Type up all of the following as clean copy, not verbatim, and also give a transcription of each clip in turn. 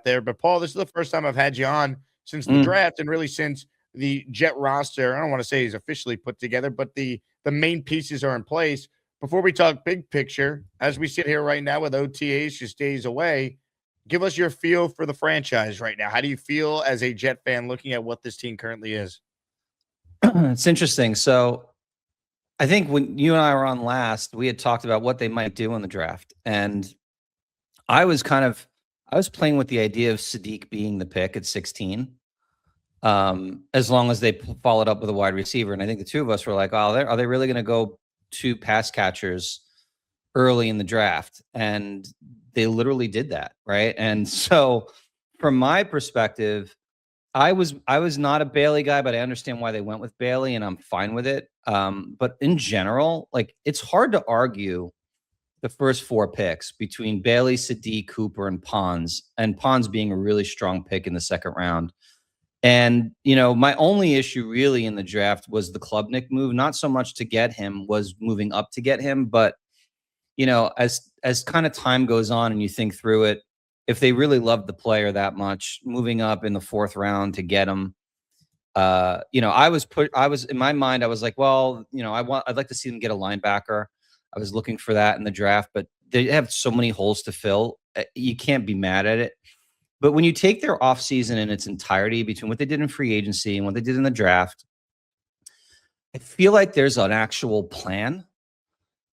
out there. But Paul, this is the first time I've had you on since the draft and really since the Jet roster. I don't want to say is officially put together, but the main pieces are in place. Before we talk big picture, as we sit here right now with OTAs just days away, give us your feel for the franchise right now. How do you feel as a Jet fan looking at what this team currently is? It's interesting. So I think when you and I were on last, we had talked about what they might do in the draft. And I was playing with the idea of Sadiq being the pick at 16, as long as they followed up with a wide receiver. And I think the two of us were like, oh, are they really going to go two pass catchers early in the draft? And they literally did that, right? And so from my perspective, I was not a Bailey guy, but I understand why they went with Bailey, and I'm fine with it. But in general, like, it's hard to argue the first four picks between Bailey, Sadiq, Cooper, and Pons being a really strong pick in the second round. And, my only issue really in the draft was the Klubnik move, not so much to get him, was moving up to get him. But, as kind of time goes on and you think through it, if they really loved the player that much, moving up in the fourth round to get him, I was in my mind, I was like, well, I'd like to see them get a linebacker. I was looking for that in the draft, but they have so many holes to fill. You can't be mad at it. But when you take their offseason in its entirety, between what they did in free agency and what they did in the draft, I feel like there's an actual plan.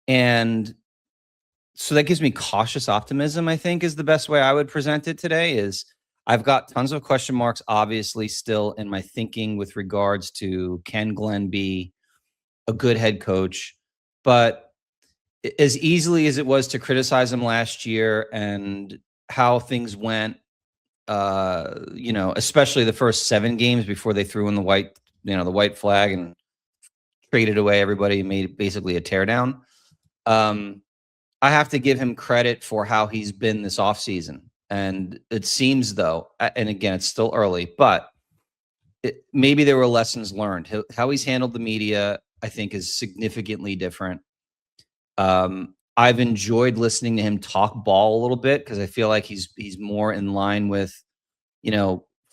And so that gives me cautious optimism, I think, is the best way I would present it today. Is I've got tons of question marks, obviously, still in my thinking with regards to, can Glenn be a good head coach? But as easily as it was to criticize him last year and how things went, especially the first 7 games before they threw in the white flag and traded away everybody and made basically a teardown. I have to give him credit for how he's been this offseason. And it seems, though, and again, it's still early, but maybe there were lessons learned. How he's handled the media, I think, is significantly different. I've enjoyed listening to him talk ball a little bit, because I feel like he's more in line with,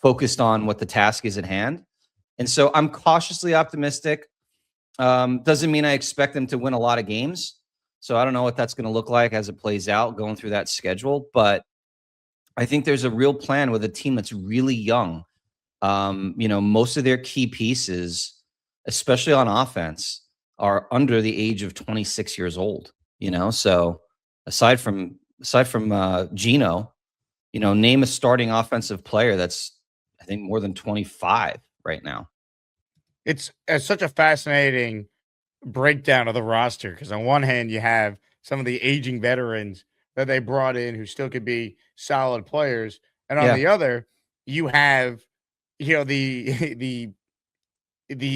focused on what the task is at hand. And so I'm cautiously optimistic. Doesn't mean I expect them to win a lot of games. So I don't know what that's going to look like as it plays out going through that schedule. But I think there's a real plan with a team that's really young. Most of their key pieces, especially on offense, are under the age of 26 years old. So aside from Geno, name a starting offensive player that's, I think, more than 25 right now. It's such a fascinating breakdown of the roster, because on one hand you have some of the aging veterans that they brought in who still could be solid players, and on the other you have the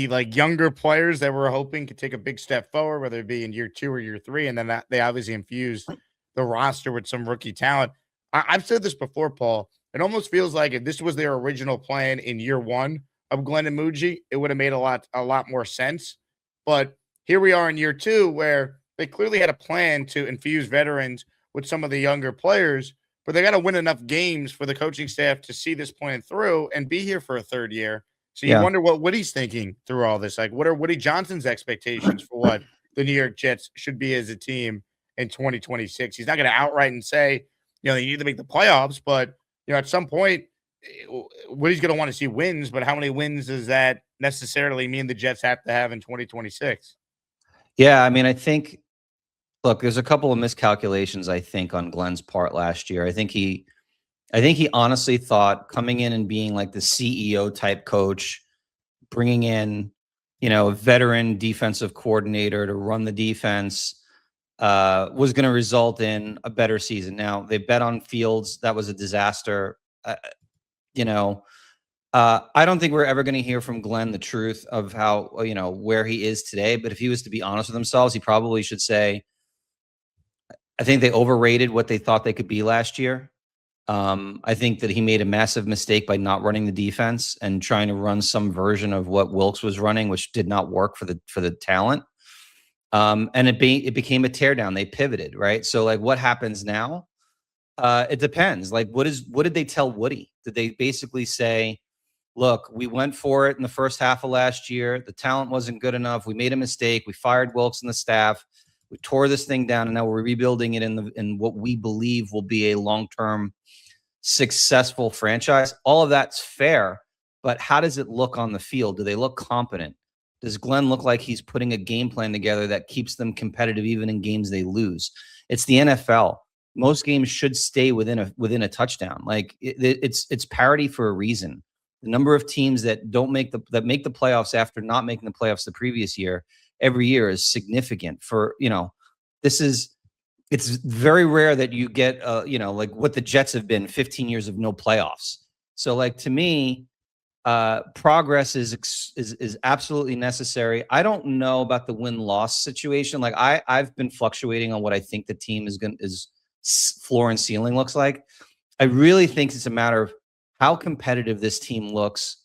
like younger players that we're hoping could take a big step forward, whether it be in year 2 or year 3, and then they obviously infused the roster with some rookie talent. I've said this before, Paul. It almost feels like if this was their original plan in year 1 of Glenn and Muji, it would have made a lot more sense. But here we are in year 2, where they clearly had a plan to infuse veterans with some of the younger players, but they got to win enough games for the coaching staff to see this plan through and be here for a third year. So you wonder what Woody's thinking through all this. Like, what are Woody Johnson's expectations for what the New York Jets should be as a team in 2026? He's not going to outright and say, they need to make the playoffs, but, at some point, Woody's going to want to see wins, but how many wins does that necessarily mean the Jets have to have in 2026? Yeah, I mean, I think, look, there's a couple of miscalculations, I think, on Glenn's part last year. I think he honestly thought coming in and being like the CEO type coach, bringing in, a veteran defensive coordinator to run the defense, was going to result in a better season. Now, they bet on Fields. That was a disaster. I don't think we're ever going to hear from Glenn the truth of how, where he is today. But if he was to be honest with themselves, he probably should say, I think they overrated what they thought they could be last year. I think that he made a massive mistake by not running the defense and trying to run some version of what Wilkes was running, which did not work for the talent. And it became a teardown. They pivoted, right? So, like, what happens now? It depends. Like, what did they tell Woody? Did they basically say, look, we went for it in the first half of last year. The talent wasn't good enough. We made a mistake. We fired Wilkes and the staff. We tore this thing down, and now we're rebuilding it in what we believe will be a long-term successful franchise. All of that's fair, but how does it look on the field? Do they look competent? Does Glenn look like he's putting a game plan together that keeps them competitive even in games they lose? It's the NFL. Most games should stay within a touchdown. Like it's parity for a reason. The number of teams that make the playoffs after not making the playoffs the previous year every year is significant. It's very rare that you get like what the Jets have been 15 years of no playoffs. So like to me, progress is absolutely necessary. I don't know about the win-loss situation. Like I've been fluctuating on what I think the team is floor and ceiling looks like. I really think it's a matter of how competitive this team looks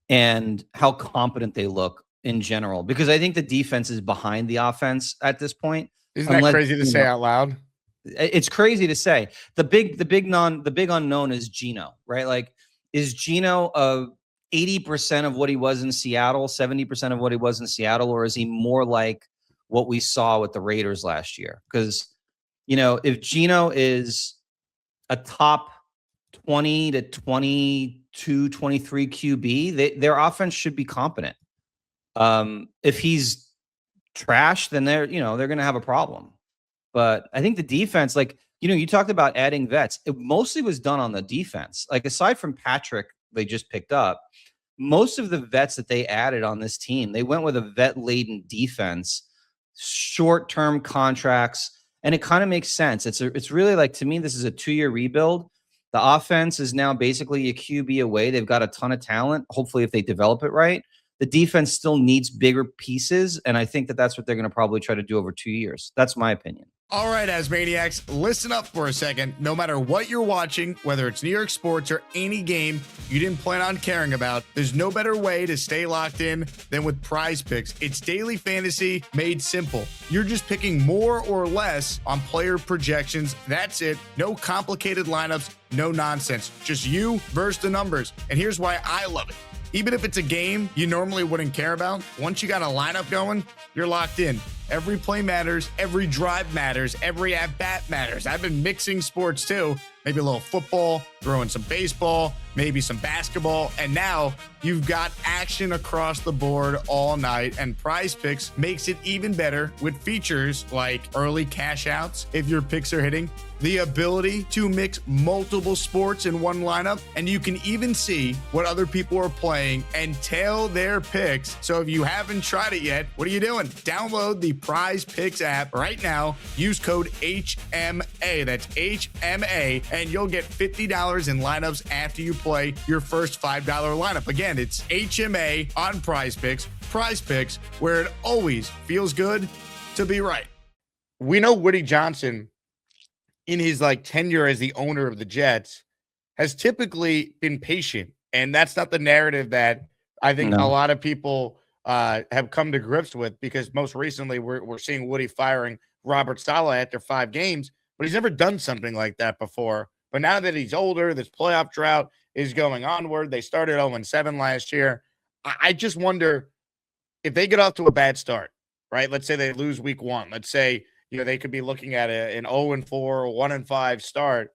and how competent they look in general, because I think the defense is behind the offense at this point. Isn't that crazy to say out loud? It's crazy to say. The big unknown is Geno, right? Like, is Geno 80% of what he was in Seattle, 70% of what he was in Seattle, or is he more like what we saw with the Raiders last year? Because, if Geno is a top 20 to 22, 23 QB, their offense should be competent. If he's trash, then they're going to have a problem. But I think the defense, like, you talked about adding vets. It mostly was done on the defense. Like, aside from Patrick, they just picked up, most of the vets that they added on this team, they went with a vet-laden defense, short-term contracts, and it kind of makes sense. It's really like, to me, this is a 2-year rebuild. The offense is now basically a QB away. They've got a ton of talent, hopefully, if they develop it right. The defense still needs bigger pieces, and I think that's what they're going to probably try to do over 2 years. That's my opinion. All right, Asmaniacs, listen up for a second. No matter what you're watching, whether it's New York sports or any game you didn't plan on caring about, there's no better way to stay locked in than with PrizePicks. It's daily fantasy made simple. You're just picking more or less on player projections. That's it. No complicated lineups, no nonsense. Just you versus the numbers. And here's why I love it. Even if it's a game you normally wouldn't care about, once you got a lineup going, you're locked in. Every play matters, every drive matters, every at-bat matters. I've been mixing sports too. Maybe a little football, throwing some baseball, maybe some basketball, and now you've got action across the board all night, and PrizePicks makes it even better with features like early cash outs if your picks are hitting, the ability to mix multiple sports in one lineup, and you can even see what other people are playing and tail their picks. So if you haven't tried it yet, what are you doing? Download the PrizePicks app right now. Use code HMA. That's HMA, and you'll get $50 in lineups after you play your first $5 lineup. Again, it's HMA on PrizePicks. PrizePicks, where it always feels good to be right. We know Woody Johnson, in his tenure as the owner of the Jets, has typically been patient, and that's not the narrative that I think a lot of people have come to grips with, because most recently we're seeing Woody firing Robert Saleh after 5 games, but he's never done something like that before. But now that he's older, this playoff drought is going onward. They started 0-7 last year. I just wonder if they get off to a bad start, right? Let's say they lose week 1. Let's say they could be looking at an 0-4 or 1-5 start.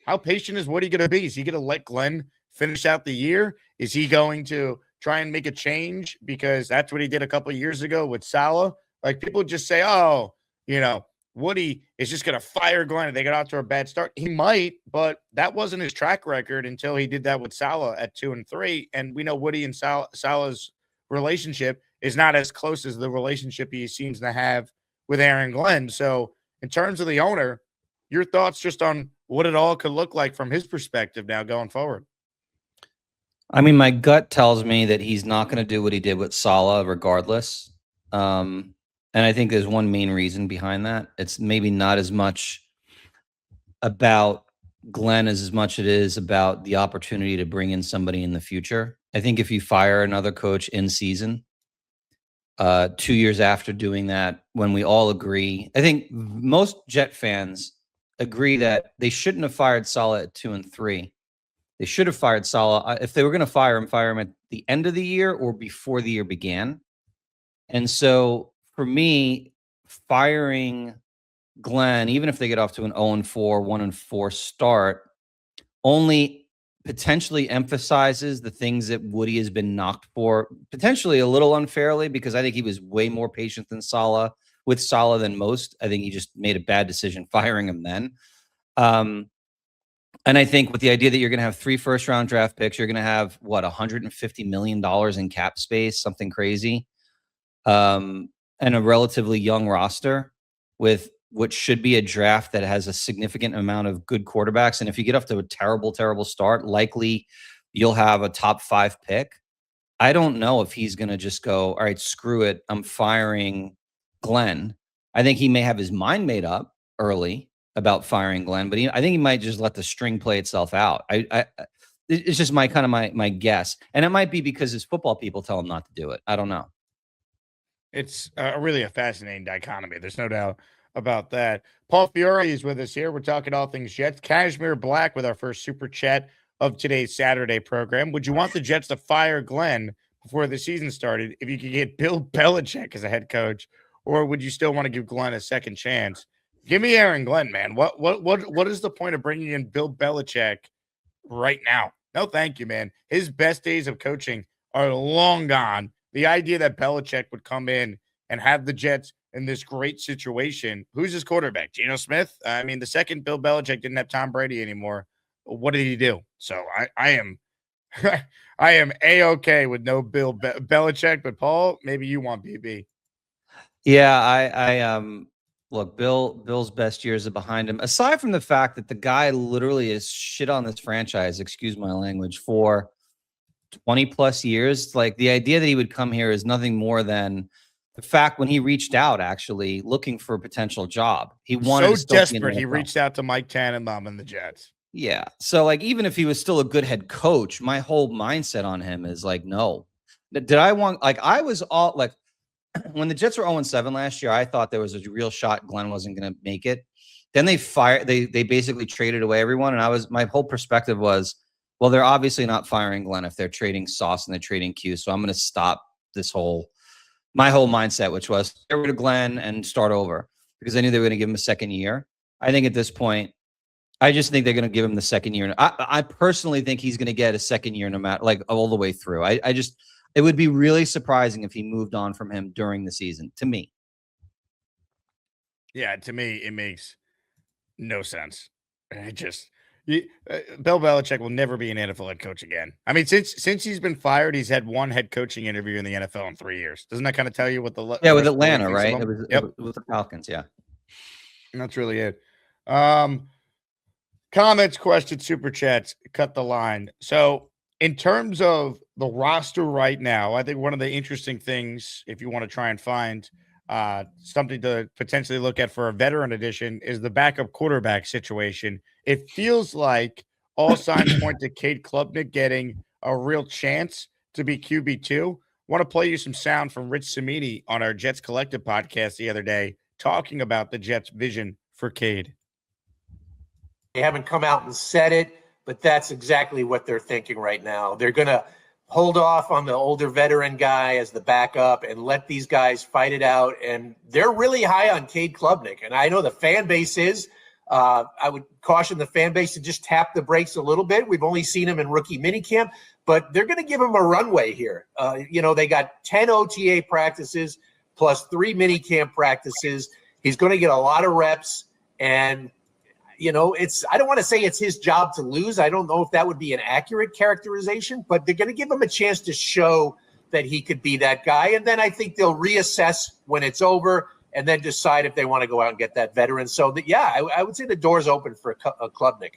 How patient is Woody going to be? Is he going to let Glenn finish out the year? Is he going to try and make a change? Because that's what he did a couple of years ago with Saleh. Like, people just say, oh, Woody is just going to fire Glenn if they get out to a bad start. He might, but that wasn't his track record until he did that with Saleh at 2-3. And we know Woody and Saleh's relationship is not as close as the relationship he seems to have with Aaron Glenn. So in terms of the owner, your thoughts just on what it all could look like from his perspective now going forward? I mean, my gut tells me that he's not going to do what he did with Saleh regardless. And I think there's one main reason behind that. It's maybe not as much about Glenn as much it is about the opportunity to bring in somebody in the future. I think if you fire another coach in season, 2 years after doing that, when we all agree, I think most Jet fans agree that they shouldn't have fired Saleh at 2 and 3. They should have fired Saleh. If they were going to fire him at the end of the year or before the year began. And so for me, firing Glenn, even if they get off to an 0-4, 1-4 start, only potentially emphasizes the things that Woody has been knocked for, potentially a little unfairly, because I think he was way more patient than Saleh with Saleh than most. I think he just made a bad decision firing him then. And I think with the idea that you're going to have 3 first-round draft picks, you're going to have, what, $150 million in cap space, something crazy, and a relatively young roster with what should be a draft that has a significant amount of good quarterbacks. And if you get off to a terrible, terrible start, likely you'll have a top 5 pick. I don't know if he's going to just go, all right, screw it, I'm firing Glenn. I think he may have his mind made up early about firing Glenn, but I think he might just let the string play itself out. It's just my guess. And it might be because his football people tell him not to do it. I don't know. It's really a fascinating dichotomy. There's no doubt about that. Paul Fiore is with us here. We're talking all things Jets. Cashmere Black with our first super chat of today's Saturday program. Would you want the Jets to fire Glenn before the season started if you could get Bill Belichick as a head coach, or would you still want to give Glenn a second chance? Give me Aaron Glenn, man. What is the point of bringing in Bill Belichick right now? No, thank you, man. His best days of coaching are long gone. The idea that Belichick would come in and have the Jets in this great situation. Who's his quarterback? Geno Smith? I mean, the second Bill Belichick didn't have Tom Brady anymore, what did he do? So I am I am A-okay with no Bill Belichick, but Paul, maybe you want BB. Yeah, I look, Bill's best years are behind him. Aside from the fact that the guy literally is shit on this franchise, excuse my language, for 20 plus years. Like, the idea that he would come here is nothing more than the fact when he reached out, actually looking for a potential job. He wanted so to desperate. He reached out to Mike Tannenbaum and the Jets. Yeah. So, like, even if he was still a good head coach, my whole mindset on him is like, no. Did I want, like, I was all like, when the Jets were 0-7 last year, I thought there was a real shot Glenn wasn't going to make it. Then they basically traded away everyone. And my whole perspective was, well, they're obviously not firing Glenn if they're trading Sauce and they're trading Q. So I'm going to stop my whole mindset, which was get rid of Glenn and start over, because I knew they were going to give him a second year. I think at this point, I just think they're going to give him the second year. I personally think he's going to get a second year no matter, like, all the way through. It would be really surprising if he moved on from him during the season, to me. Yeah, to me, it makes no sense. Bill Belichick will never be an NFL head coach again. I mean, since he's been fired, he's had one head coaching interview in the NFL in 3 years. Doesn't that kind of tell you what the with Atlanta, right? It was with the Falcons, yeah. And that's really it. Comments, questions, super chats, cut the line. So, in terms of the roster right now, I think one of the interesting things, if you want to try and find something to potentially look at for a veteran edition, is the backup quarterback situation. It feels like all signs point to Cade Klubnik getting a real chance to be QB2. Want to play you some sound from Rich Cimini on our Jets Collective podcast the other day, talking about the Jets' vision for Cade. They haven't come out and said it, but that's exactly what they're thinking right now. They're going to hold off on the older veteran guy as the backup and let these guys fight it out. And they're really high on Cade Klubnik. And I know the fan base is. I would caution the fan base to just tap the brakes a little bit. We've only seen him in rookie minicamp, but they're going to give him a runway here. They got 10 OTA practices plus 3 minicamp practices. He's going to get a lot of reps. And I don't want to say it's his job to lose. I don't know if that would be an accurate characterization, but they're going to give him a chance to show that he could be that guy. And then I think they'll reassess when it's over and then decide if they want to go out and get that veteran. So, I would say the door's open for Klubnik.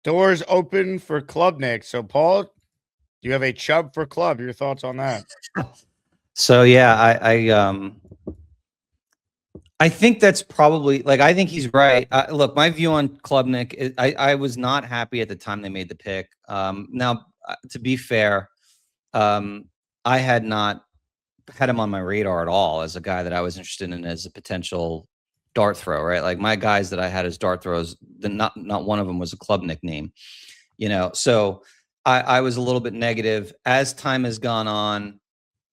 Doors open for Klubnik. So, Paul, you have a chub for Club. Your thoughts on that? So, yeah, I think that's probably, like, I think he's right. Look, my view on Klubnik is I was not happy at the time they made the pick. Now, to be fair, I had not had him on my radar at all as a guy that I was interested in as a potential dart throw, right? Like my guys that I had as dart throws, not one of them was a club nickname, you know. So I was a little bit negative as time has gone on.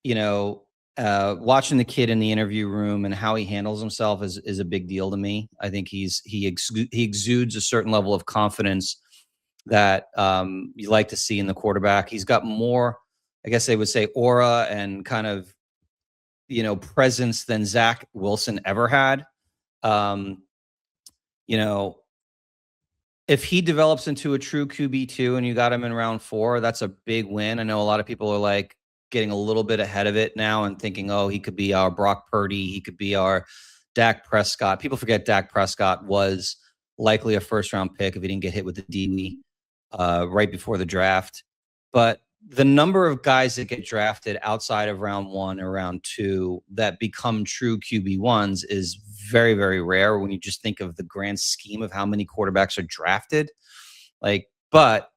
You know, watching the kid in the interview room and how he handles himself is a big deal to me. I think he exudes a certain level of confidence that you like to see in the quarterback. He's got more, I guess they would say, aura and kind of, you know, presence than Zach Wilson ever had. You know, if he develops into a true QB2 and you got him in round 4, that's a big win. I know a lot of people are like getting a little bit ahead of it now and thinking, oh, he could be our Brock Purdy. He could be our Dak Prescott. People forget Dak Prescott was likely a first-round pick if he didn't get hit with the DWI right before the draft. But the number of guys that get drafted outside of round 1 or round 2 that become true QB1s is very, very rare when you just think of the grand scheme of how many quarterbacks are drafted. Like, but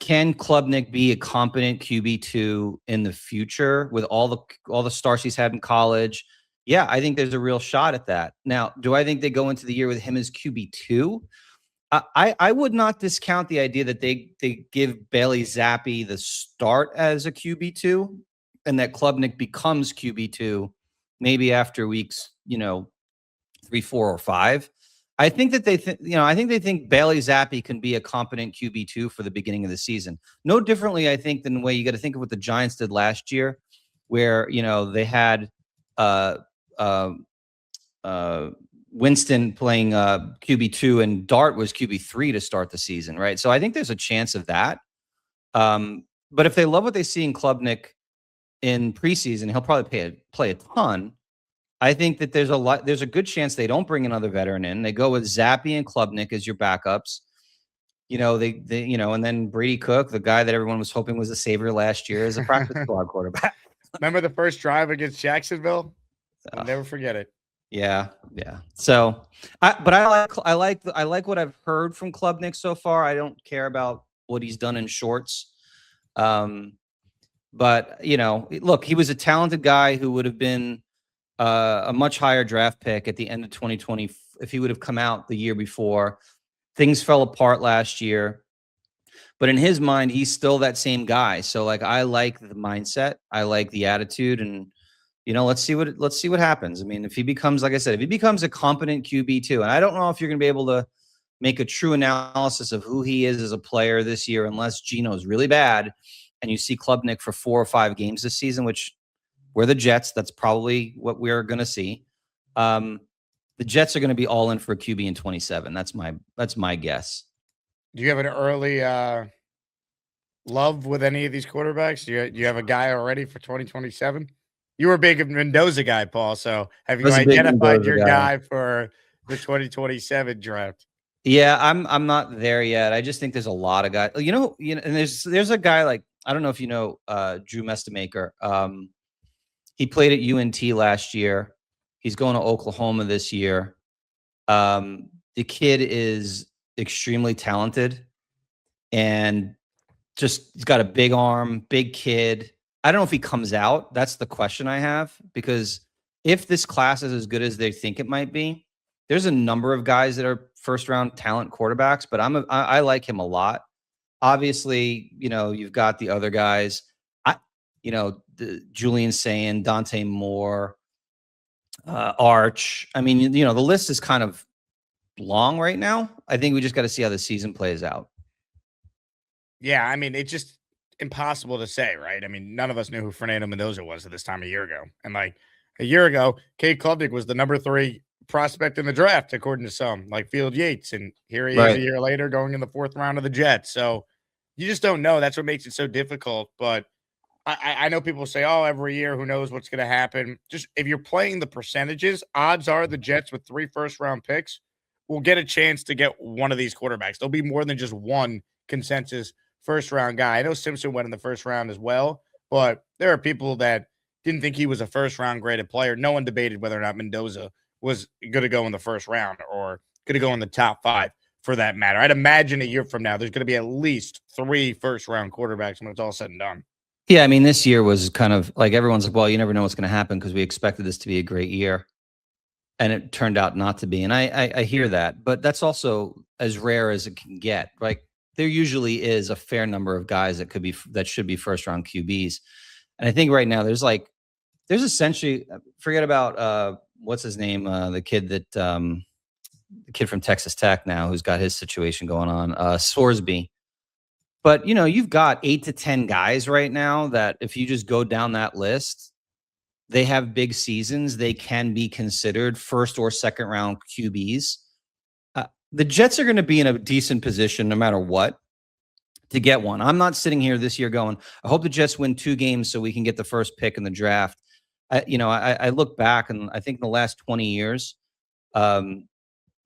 can Klubnik be a competent QB2 in the future with all the stars he's had in college? Yeah, I think there's a real shot at that. Now, do I think they go into the year with him as QB2? I would not discount the idea that they give Bailey Zappi the start as a QB2 and that Klubnik becomes QB2 maybe after weeks, you know, 3, 4, or 5. I think that they think Bailey Zappi can be a competent QB2 for the beginning of the season. No differently, I think, than the way you got to think of what the Giants did last year, where, you know, they had Winston playing QB2 and Dart was QB3 to start the season, right? So I think there's a chance of that. But if they love what they see in Klubnik in preseason, he'll probably play a ton. I think that there's a good chance they don't bring another veteran in. They go with Zappi and Klubnik as your backups. You know, they you know, and then Brady Cook, the guy that everyone was hoping was a savior last year, is a practice squad quarterback. Remember the first drive against Jacksonville? I'll never forget it. Yeah. So, I like what I've heard from Klubnik so far. I don't care about what he's done in shorts. But you know, look, he was a talented guy who would have been a much higher draft pick at the end of 2020 if he would have come out the year before. Things fell apart last year, but in his mind, he's still that same guy. So, like, I like the mindset, I like the attitude, and you know, let's see what happens. I mean, if he becomes, like I said, if he becomes a competent QB2, and I don't know if you're going to be able to make a true analysis of who he is as a player this year, unless Geno's really bad, and you see Klubnik for 4 or 5 games this season, which we're the Jets. That's probably what we're going to see. The Jets are going to be all in for a QB in 27. That's my guess. Do you have an early love with any of these quarterbacks? Do you have a guy already for 2027? You were a big Mendoza guy, Paul. So have you identified your guy for the 2027 draft? Yeah, I'm not there yet. I just think there's a lot of guys. You know, and there's a guy like, I don't know if you know Drew Mestamaker. He played at UNT last year. He's going to Oklahoma this year. The kid is extremely talented and just he's got a big arm, big kid. I don't know if he comes out. That's the question I have, because if this class is as good as they think it might be, there's a number of guys that are first-round talent quarterbacks, but I like him a lot. Obviously, you know, you've got the other guys. Julian Sayin, Dante Moore, Arch. I mean, you know, the list is kind of long right now. I think we just got to see how the season plays out. Yeah, I mean, it's just impossible to say, right? I mean, none of us knew who Fernando Mendoza was at this time a year ago. And like a year ago, Cade Klubnik was the number 3 prospect in the draft, according to some, like Field Yates. And here he is a year later going in the 4th round of the Jets. So you just don't know. That's what makes it so difficult. But I know people say, oh, every year, who knows what's going to happen. Just if you're playing the percentages, odds are the Jets with 3 first-round picks will get a chance to get one of these quarterbacks. There'll be more than just one consensus first-round guy. I know Simpson went in the first round as well, but there are people that didn't think he was a first-round graded player. No one debated whether or not Mendoza was going to go in the first round or going to go in the top 5 for that matter. I'd imagine a year from now, there's going to be at least 3 first-round quarterbacks when it's all said and done. Yeah, I mean, this year was kind of like everyone's like, well, you never know what's going to happen because we expected this to be a great year. and it turned out not to be. And I hear that, but that's also as rare as it can get. Like there usually is a fair number of guys that should be first round QBs. And I think right now there's essentially, forget about what's his name, the kid from Texas Tech now who's got his situation going on, Sorsby. But you've got 8 to 10 guys right now that if you just go down that list, they have big seasons. They can be considered first or second round QBs. The Jets are going to be in a decent position no matter what to get one. I'm not sitting here this year going, I hope the Jets win 2 games so we can get the first pick in the draft. I look back and I think in the last 20 years,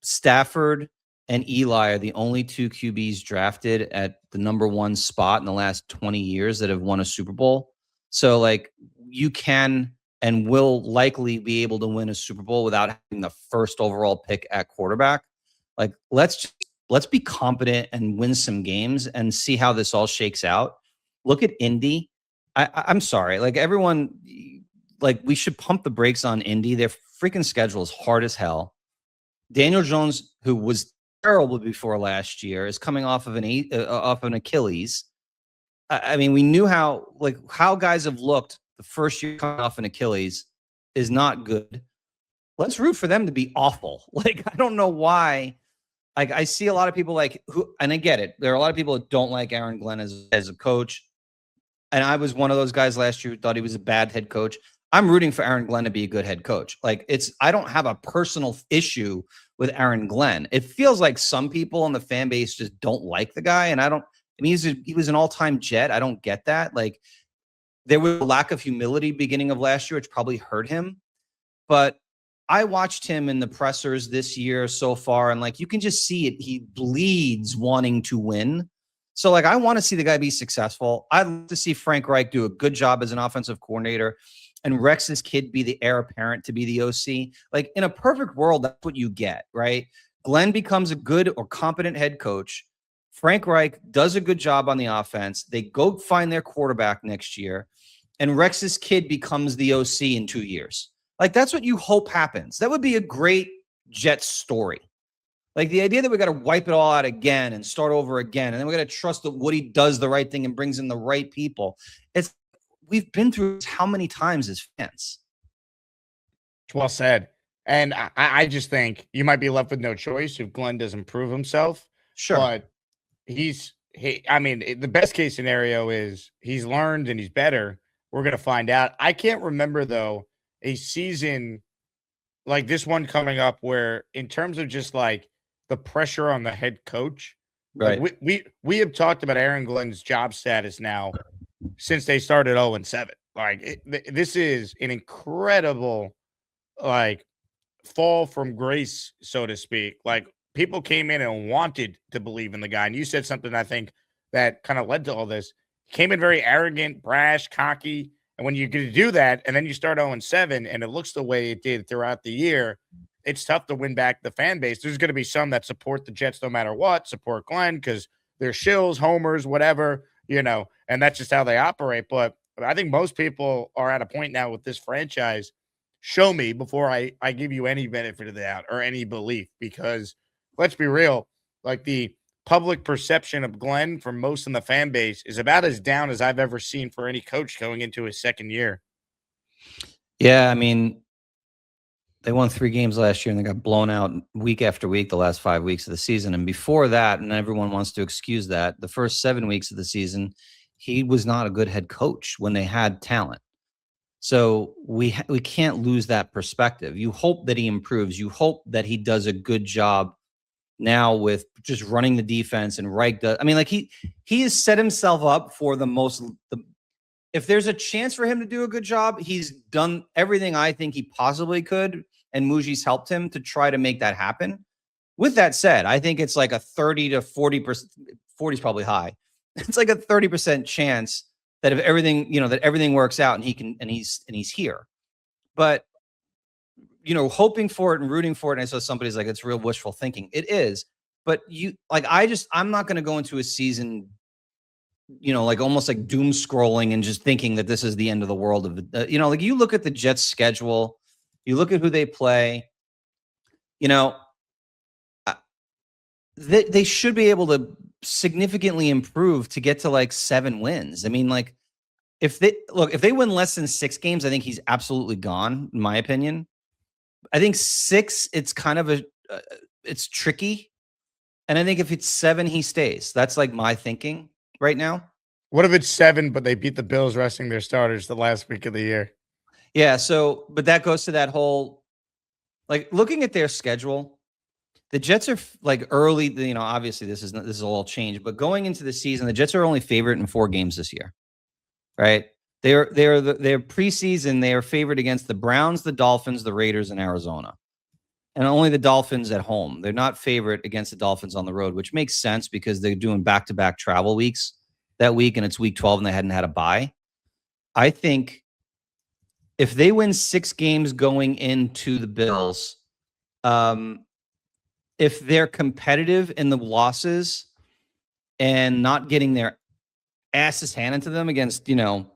Stafford and Eli are the only 2 QBs drafted at the number 1 spot in the last 20 years that have won a Super Bowl. So like you can and will likely be able to win a Super Bowl without having the first overall pick at quarterback. Like let's be competent and win some games and see how this all shakes out. Look at Indy. I'm sorry, like everyone, like we should pump the brakes on Indy. Their freaking schedule is hard as hell. Daniel Jones, who was terrible before last year, is coming off of an Achilles. I mean, we knew how guys have looked the first year coming off an Achilles is not good. Let's root for them to be awful. Like, I don't know why. Like, I see a lot of people and I get it. There are a lot of people that don't like Aaron Glenn as a coach. And I was one of those guys last year who thought he was a bad head coach. I'm rooting for Aaron Glenn to be a good head coach. Like I don't have a personal issue with Aaron Glenn. It feels like some people in the fan base just don't like the guy. And he was an all-time Jet. I don't get that. Like there was a lack of humility beginning of last year, which probably hurt him. But I watched him in the pressers this year so far. And like, you can just see it. He bleeds wanting to win. So like, I want to see the guy be successful. I'd love to see Frank Reich do a good job as an offensive coordinator and Rex's kid be the heir apparent to be the OC. Like in a perfect world, that's what you get, right? Glenn becomes a good or competent head coach. Frank Reich does a good job on the offense. They go find their quarterback next year, and Rex's kid becomes the OC in 2 years. Like that's what you hope happens. That would be a great Jets story. Like the idea that we got to wipe it all out again and start over again, and then we got to trust that Woody does the right thing and brings in the right people. We've been through this how many times as fans? Well said. And I just think you might be left with no choice if Glenn doesn't prove himself. Sure. But the best case scenario is he's learned and he's better. We're going to find out. I can't remember, though, a season like this one coming up where in terms of just like the pressure on the head coach, right? Like we have talked about Aaron Glenn's job status now since they started 0-7. Like this is an incredible like fall from grace, so to speak. Like people came in and wanted to believe in the guy. And you said something I think that kind of led to all this. He came in very arrogant, brash, cocky. And when you get to do that and then you start 0-7 and it looks the way it did throughout the year, it's tough to win back the fan base. There's going to be some that support the Jets no matter what, support Glenn because they're shills, homers, whatever, and that's just how they operate. But I think most people are at a point now with this franchise. Show me before I give you any benefit of the doubt or any belief, because let's be real, like the public perception of Glenn from most in the fan base is about as down as I've ever seen for any coach going into his second year. Yeah, I mean, they won 3 games last year and they got blown out week after week the last 5 weeks of the season. And before that, and everyone wants to excuse that, the first 7 weeks of the season, he was not a good head coach when they had talent. So we can't lose that perspective. You hope that he improves. You hope that he does a good job now with just running the defense, and Reich does. I mean, like he has set himself up for if there's a chance for him to do a good job, he's done everything I think he possibly could, and Muji's helped him to try to make that happen. With that said, I think it's like a 30 to 40%, 40 is probably high. It's like a 30% chance that if everything, that everything works out and he's here. But hoping for it and rooting for it. And I saw somebody's like, it's real wishful thinking. It is. But I'm not going to go into a season, like almost like doom scrolling and just thinking that this is the end of the world like you look at the Jets schedule, you look at who they play. you know, they should be able to significantly improve to get to like 7 wins. I mean, like if they win less than 6 games, I think he's absolutely gone, in my opinion. I think 6, it's kind of it's tricky. And I think if it's 7, he stays. That's like my thinking right now. What if it's 7, but they beat the Bills resting their starters the last week of the year? Yeah. So, but that goes to that whole, like looking at their schedule, the Jets are like early, you know, obviously this is all changed, but going into the season, the Jets are only favorite in 4 games this year, right? They're preseason, they are favored against the Browns, the Dolphins, the Raiders, and Arizona. And only the Dolphins at home. They're not favorite against the Dolphins on the road, which makes sense because they're doing back-to-back travel weeks that week, and it's week 12 and they hadn't had a bye. I think if they win 6 games going into the Bills, if they're competitive in the losses and not getting their asses handed to them against, you know,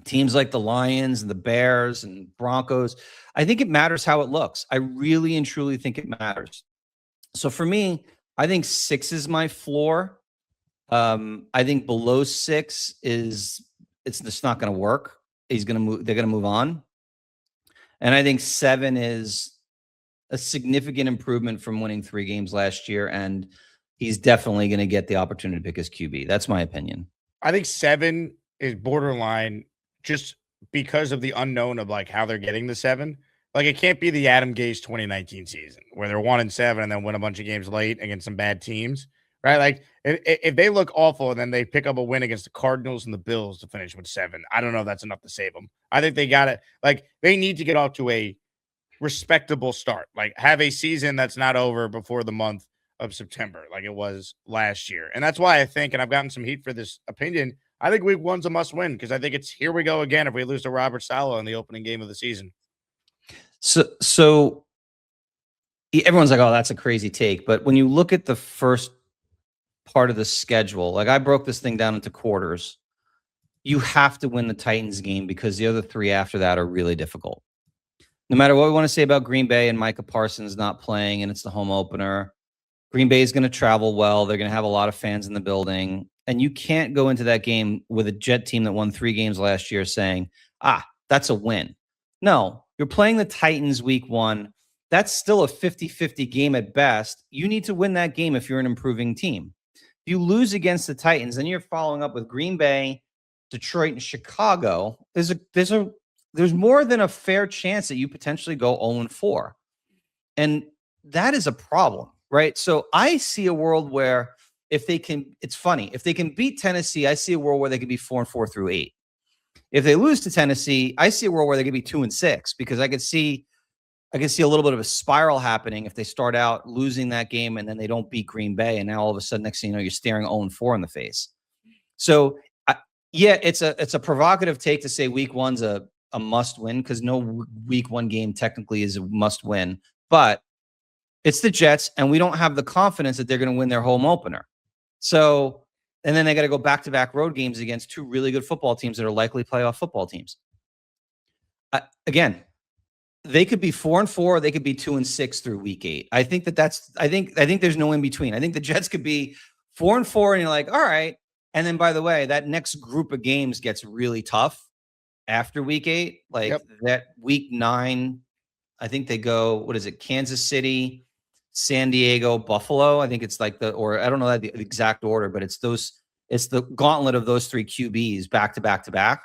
teams like the Lions and the Bears and Broncos, I think it matters how it looks. I really and truly think it matters. So for me, I think 6 is my floor. I think below 6 it's just not going to work. They're going to move on. And I think 7 is a significant improvement from winning 3 games last year. And he's definitely going to get the opportunity to pick his QB. That's my opinion. I think 7 is borderline just because of the unknown of like how they're getting the 7. Like it can't be the Adam Gase 2019 season where they're 1-7 and then win a bunch of games late against some bad teams, right? Like if they look awful and then they pick up a win against the Cardinals and the Bills to finish with 7, I don't know if that's enough to save them. I think they got it. Like they need to get off to a respectable start. Like have a season that's not over before the month of September, like it was last year. And that's why I think, and I've gotten some heat for this opinion, I think week 1's a must win because I think it's here we go again if we lose to Robert Saleh in the opening game of the season. So everyone's like, oh, that's a crazy take. But when you look at the first part of the schedule, like I broke this thing down into quarters, you have to win the Titans game because the other 3 after that are really difficult. No matter what we want to say about Green Bay and Micah Parsons not playing and it's the home opener, Green Bay is going to travel well. They're going to have a lot of fans in the building. And you can't go into that game with a Jet team that won 3 games last year saying, that's a win. No, you're playing the Titans week 1. That's still a 50-50 game at best. You need to win that game if you're an improving team. If you lose against the Titans, then you're following up with Green Bay, Detroit, and Chicago. There's more than a fair chance that you potentially go 0-4. And that is a problem, right? So I see a world where if they can, it's funny, if they can beat Tennessee, I see a world where they could be 4-4 through 8. If they lose to Tennessee, I see a world where they could be 2-6 because I could see a little bit of a spiral happening if they start out losing that game and then they don't beat Green Bay. And now all of a sudden, next thing you know, you're staring 0-4 in the face. So yeah, it's a provocative take to say week 1's a must win because no week 1 game technically is a must win, but it's the Jets and we don't have the confidence that they're going to win their home opener. So, and then they got to go back-to-back road games against 2 really good football teams that are likely playoff football teams. Again, they could be 4-4, they could be 2-6 through week 8. I think I think there's no in between. I think the Jets could be 4-4 and you're like, all right. And then by the way, that next group of games gets really tough after week 8. Like that week 9, I think they go, what is it? Kansas City, San Diego, Buffalo. I think it's like or I don't know the exact order, but it's the gauntlet of those 3 QBs back to back to back.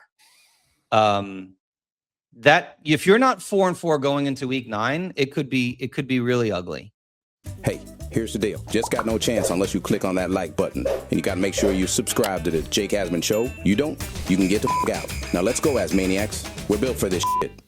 That if you're not 4-4 going into week 9, it could be really ugly. Hey, here's the deal. Just got no chance unless you click on that like button. And you got to make sure you subscribe to the Jake Asman Show. You don't, you can get the f*** out. Now let's go, Asmaniacs. We're built for this shit.